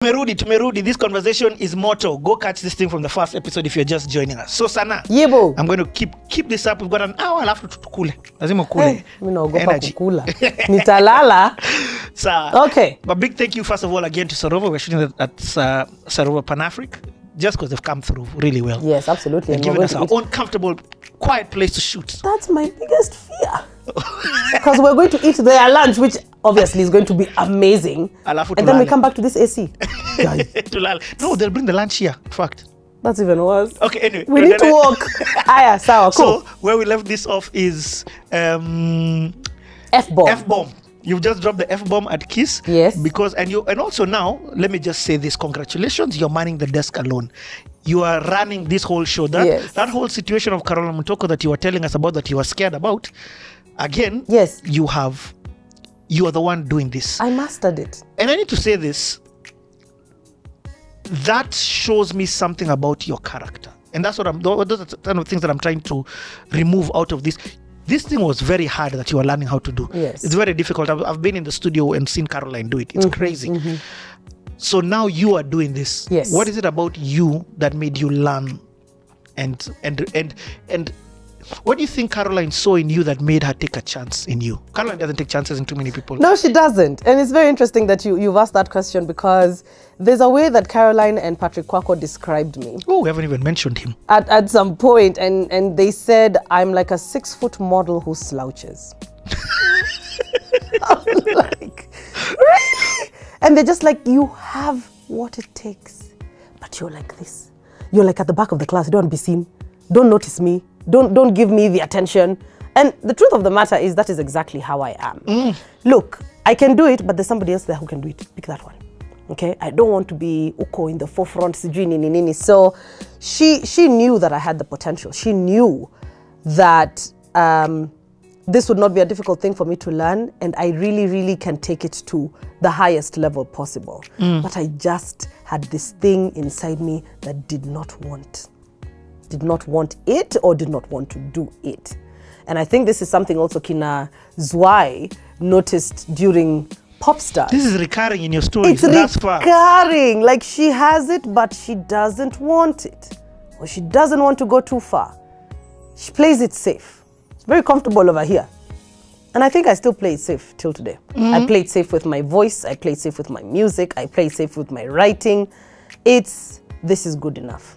Tumerudi. This conversation is mortal. Go catch this thing from the first episode if you're just joining us. So Sana, Yebo. I'm going to keep this up. We've got an hour left to tukule. Lazima kule. Energy. Nitalala. So, okay. But big thank you first of all again to Sarova. We're shooting at Sarova Panafric. Just because they've come through really well. Yes, absolutely. And giving us our own comfortable, quiet place to shoot. That's my biggest fear. Because we're going to eat their lunch, which obviously is going to be amazing. And then we come back to this AC. No, they'll bring the lunch here. Fact. That's even worse. Okay, anyway. We need to walk. Aya, sawa, cool. So, where we left this off is... F-bomb. F-bomb. You've just dropped the F-bomb at Kiss. Yes. Because, and also now, let me just say this, congratulations, you're manning the desk alone. You are running this whole show. That whole situation of Caroline Mutoko that you were telling us about, that you were scared about, again, yes, you are the one doing this. I mastered it. And I need to say this, that shows me something about your character. And that's those are the kind of things that I'm trying to remove out of this. This thing was very hard that you are learning how to do. Yes. It's very difficult. I've been in the studio and seen Caroline do it. It's crazy. So now you are doing this. Yes. What is it about you that made you learn? And what do you think Caroline saw in you that made her take a chance in you? Caroline doesn't take chances in too many people. No, she doesn't. And it's very interesting that you've asked that question, because there's a way that Caroline and Patrick Kwako described me. Oh, we haven't even mentioned him. At some point, and they said, I'm like a 6-foot model who slouches. I'm like, really? And they're just like, you have what it takes, but you're like this. You're like at the back of the class. You don't want to be seen. Don't notice me. Don't give me the attention. And the truth of the matter is that is exactly how I am. Look, I can do it, but there's somebody else there who can do it. Pick that one. Okay? I don't want to be uko in the forefront. So she knew that I had the potential. She knew that this would not be a difficult thing for me to learn, and I really, really can take it to the highest level possible. But I just had this thing inside me that did not want it, or did not want to do it. And I think this is something also Kina Zwei noticed during Popstars. This is recurring in your stories. It's recurring. Like, she has it, but she doesn't want it. Or she doesn't want to go too far. She plays it safe. It's very comfortable over here. And I think I still play it safe till today. I play it safe with my voice. I play it safe with my music. I play it safe with my writing. This is good enough.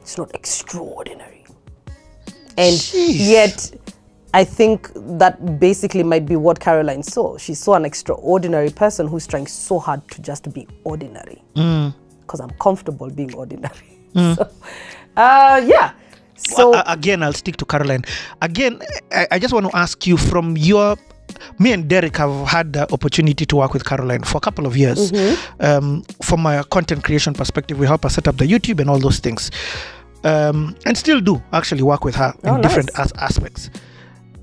It's not extraordinary. And yet, I think that basically might be what Caroline saw. She saw an extraordinary person who's trying so hard to just be ordinary. Because I'm comfortable being ordinary. So, yeah. So well, again, I'll stick to Caroline. Again, I just want to ask you, from your... Me and Derek have had the opportunity to work with Caroline for a couple of years. From a content creation perspective, we help her set up the YouTube and all those things. And still do actually work with her in different aspects.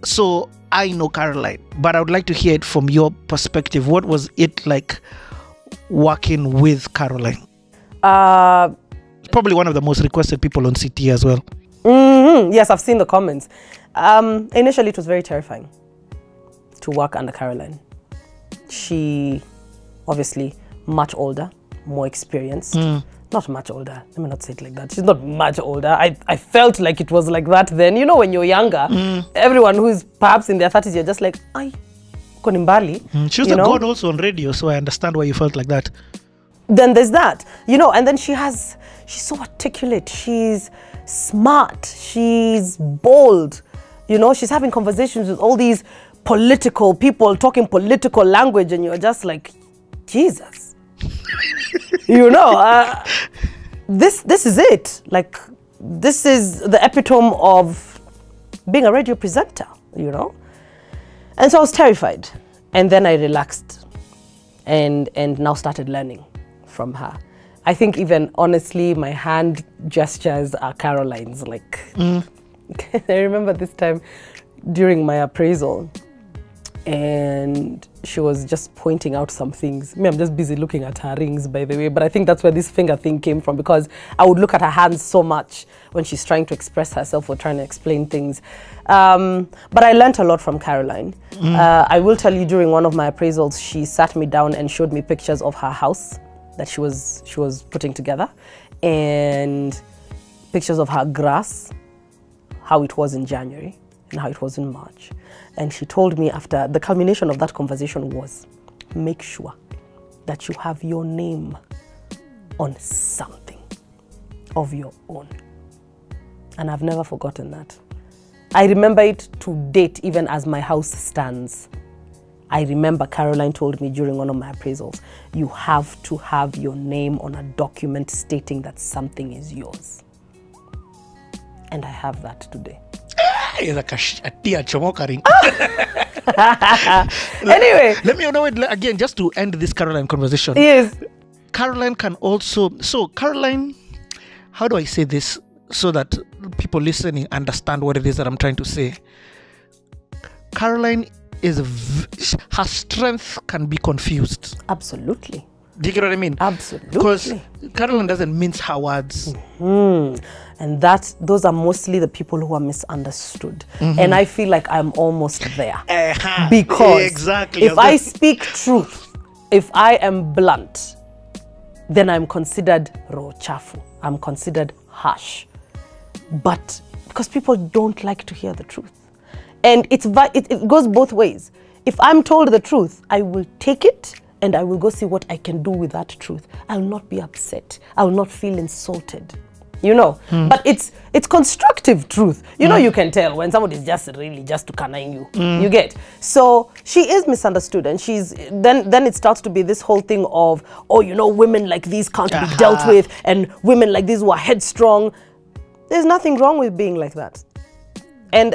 So I know Caroline, but I would like to hear it from your perspective. What was it like working with Caroline? Probably one of the most requested people on CT as well. Yes, I've seen the comments. Initially, it was very terrifying to work under Caroline. She, obviously, much older, more experienced. Not much older. Let me not say it like that. She's not much older. I felt like it was like that then. You know, when you're younger, everyone who is perhaps in their 30s, you're just like, ay, konimbali. She was a god also on radio, so I understand why you felt like that. Then there's that, you know, and then she's so articulate. She's smart. She's bold. You know, she's having conversations with all these political people, talking political language, and you're just like, Jesus. You know, this is it. Like, this is the epitome of being a radio presenter, you know? And so I was terrified. And then I relaxed and now started learning from her. I think even, honestly, my hand gestures are Caroline's. Like, I remember this time during my appraisal, and she was just pointing out some things. I'm just busy looking at her rings, by the way, but I think that's where this finger thing came from, because I would look at her hands so much when she's trying to express herself or trying to explain things. But I learned a lot from Caroline. I will tell you, during one of my appraisals, she sat me down and showed me pictures of her house that she was putting together, and pictures of her grass, how it was in January and how it was in March. And she told me after the culmination of that conversation was, make sure that you have your name on something of your own. And I've never forgotten that. I remember it to date, even as my house stands. I remember Caroline told me during one of my appraisals, you have to have your name on a document stating that something is yours. And I have that today. Anyway. Let me know it again, just to end this Caroline conversation. Yes. Caroline can also, so Caroline, how do I say this so that people listening understand what it is that I'm trying to say? Caroline is, her strength can be confused. Absolutely. Do you get what I mean? Absolutely. Because Caroline doesn't mince her words. And those are mostly the people who are misunderstood. And I feel like I'm almost there. Because exactly. If I speak truth, if I am blunt, then I'm considered rochafu. I'm considered harsh. But because people don't like to hear the truth. And it goes both ways. If I'm told the truth, I will take it and I will go see what I can do with that truth. I'll not be upset. I'll not feel insulted. You know, but it's constructive truth. You know, you can tell when somebody's just really just to canine you. You get. So she is misunderstood, and then it starts to be this whole thing of, oh, you know, women like these can't be dealt with, and women like these who are headstrong. There's nothing wrong with being like that. And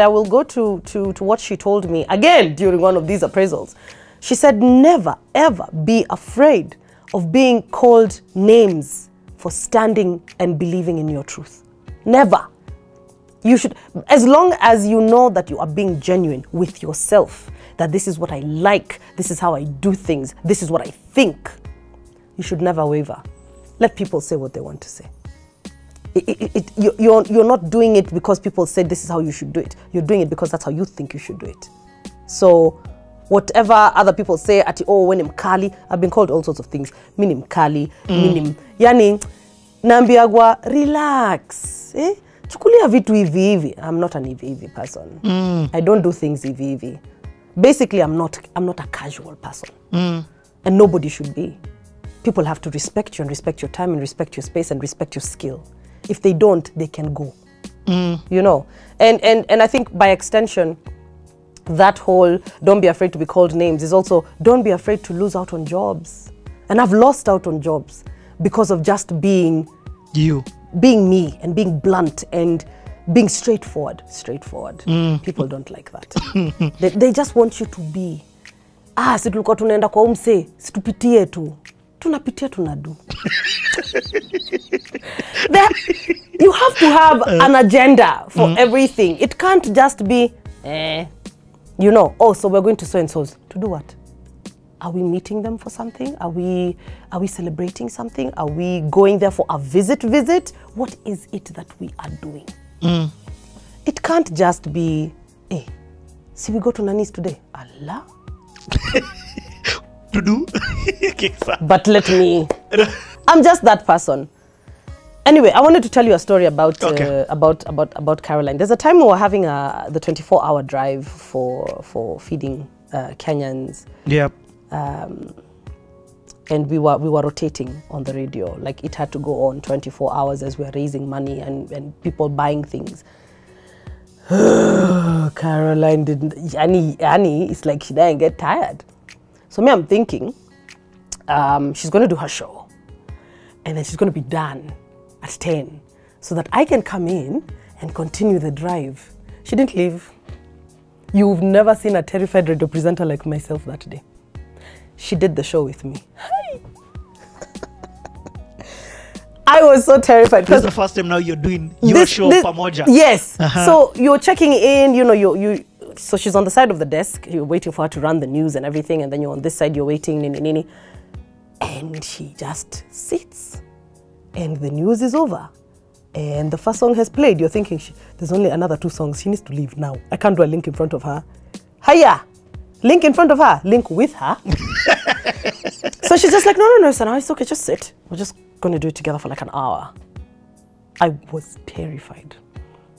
I will go to what she told me again during one of these appraisals. She said, never ever be afraid of being called names for standing and believing in your truth. Never. You should, as long as you know that you are being genuine with yourself, that this is what I like, this is how I do things, this is what I think, you should never waver. Let people say what they want to say. You're not doing it because people said this is how you should do it. You're doing it because that's how you think you should do it. So whatever other people say, ati, oh, when I'm Kali, I've been called all sorts of things. Minim Kali, minim. Yani, nambiagwa, relax. Chukulia vitu hivi. I'm not an hivi person. I don't do things hivi. Basically, I'm not a casual person. And nobody should be. People have to respect you and respect your time and respect your space and respect your skill. If they don't, they can go. You know? And I think by extension, that whole don't be afraid to be called names is also don't be afraid to lose out on jobs. And I've lost out on jobs because of just being you, being me, and being blunt and being straightforward. People don't like that. They just want you to be, si tulikuwa tunaenda kwa umse, situpitie tu. Tunapitia tunadu. You have to have an agenda for everything. It can't just be, you know, oh, so we're going to so-and-so's. To do what? Are we meeting them for something? Are we celebrating something? Are we going there for a visit? What is it that we are doing? It can't just be, hey, see, we go to Nani's today. Allah. To do? But let me, I'm just that person. Anyway, I wanted to tell you a story about Caroline. There's a time we were having the 24-hour drive for feeding Kenyans. Yep. And we were rotating on the radio. Like, it had to go on 24 hours as we were raising money and people buying things. Caroline didn't, Annie, it's like she didn't get tired. So me, I'm thinking, she's going to do her show. And then she's going to be done at 10. So that I can come in and continue the drive. She didn't leave. You've never seen a terrified radio presenter like myself that day. She did the show with me. I was so terrified. This is the first time now you're doing your show pamoja. Yes. So you're checking in, you know, so she's on the side of the desk, you're waiting for her to run the news and everything, and then you're on this side, you're waiting, nini. And she just sits. And the news is over. And the first song has played. You're thinking, there's only another 2 songs. She needs to leave now. I can't do a link in front of her. Hiya! Link in front of her. Link with her. So she's just like, no, Sana, it's okay, just sit. We're just going to do it together for like an hour. I was terrified.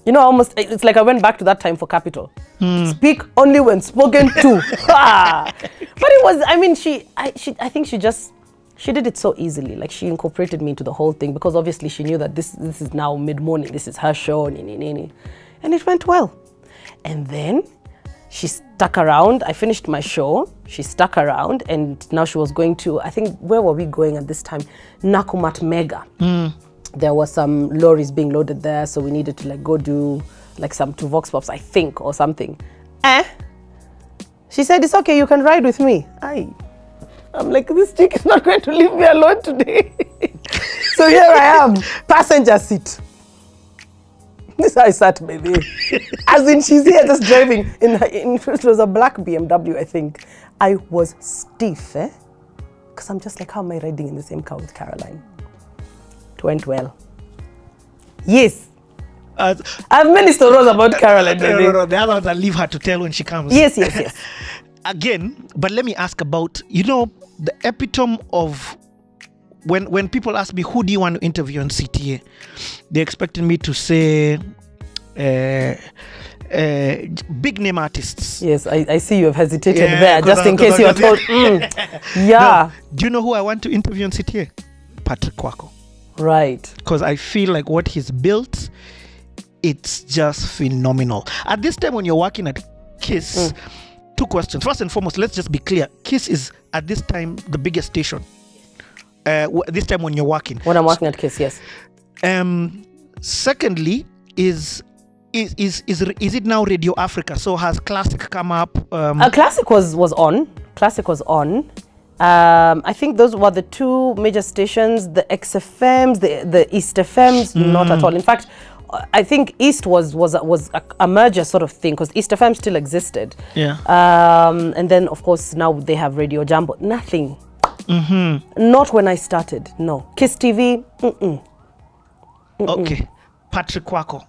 You know, almost, it's like I went back to that time for Capital. Speak only when spoken to. But it was, I mean, I think she did it so easily. Like, she incorporated me into the whole thing because obviously she knew that this is now mid-morning. This is her show. And it went well. And then she stuck around. I finished my show. She stuck around. And now she was going to, I think, where were we going at this time? Nakumat Mega. There was some lorries being loaded there. So we needed to like go do like some two vox pops, I think, or something. She said, it's okay, you can ride with me. I'm like, this chick is not going to leave me alone today. So here I am, passenger seat. This is how I sat, baby. As in, she's here just driving. It was a black BMW, I think. I was stiff, because I'm just like, how am I riding in the same car with Caroline? It went well. Yes. I have many stories about Caroline, baby. No, the other ones I'll leave her to tell when she comes. Yes. Again, but let me ask about, you know, the epitome of when people ask me, who do you want to interview on CTA? They're expecting me to say big name artists. Yes, I see you have hesitated there, just in case you're told. Yeah. No, do you know who I want to interview on CTA? Patrick Kwako. Right. Because I feel like what he's built, it's just phenomenal. At this time when you're working at KISS, two questions. First and foremost, let's just be clear. KISS is at this time the biggest station. This time when you're working. When I'm working at KISS, yes. Secondly, is it now Radio Africa? So has Classic come up? Classic was on. Classic was on. I think those were the two major stations. The XFMs, the East FMs, not at all. In fact, I think East was a merger sort of thing because East FM still existed. Yeah. And then of course now they have Radio Jambo. Nothing. Not when I started. No. KISS TV. Okay. Patrick Kwako.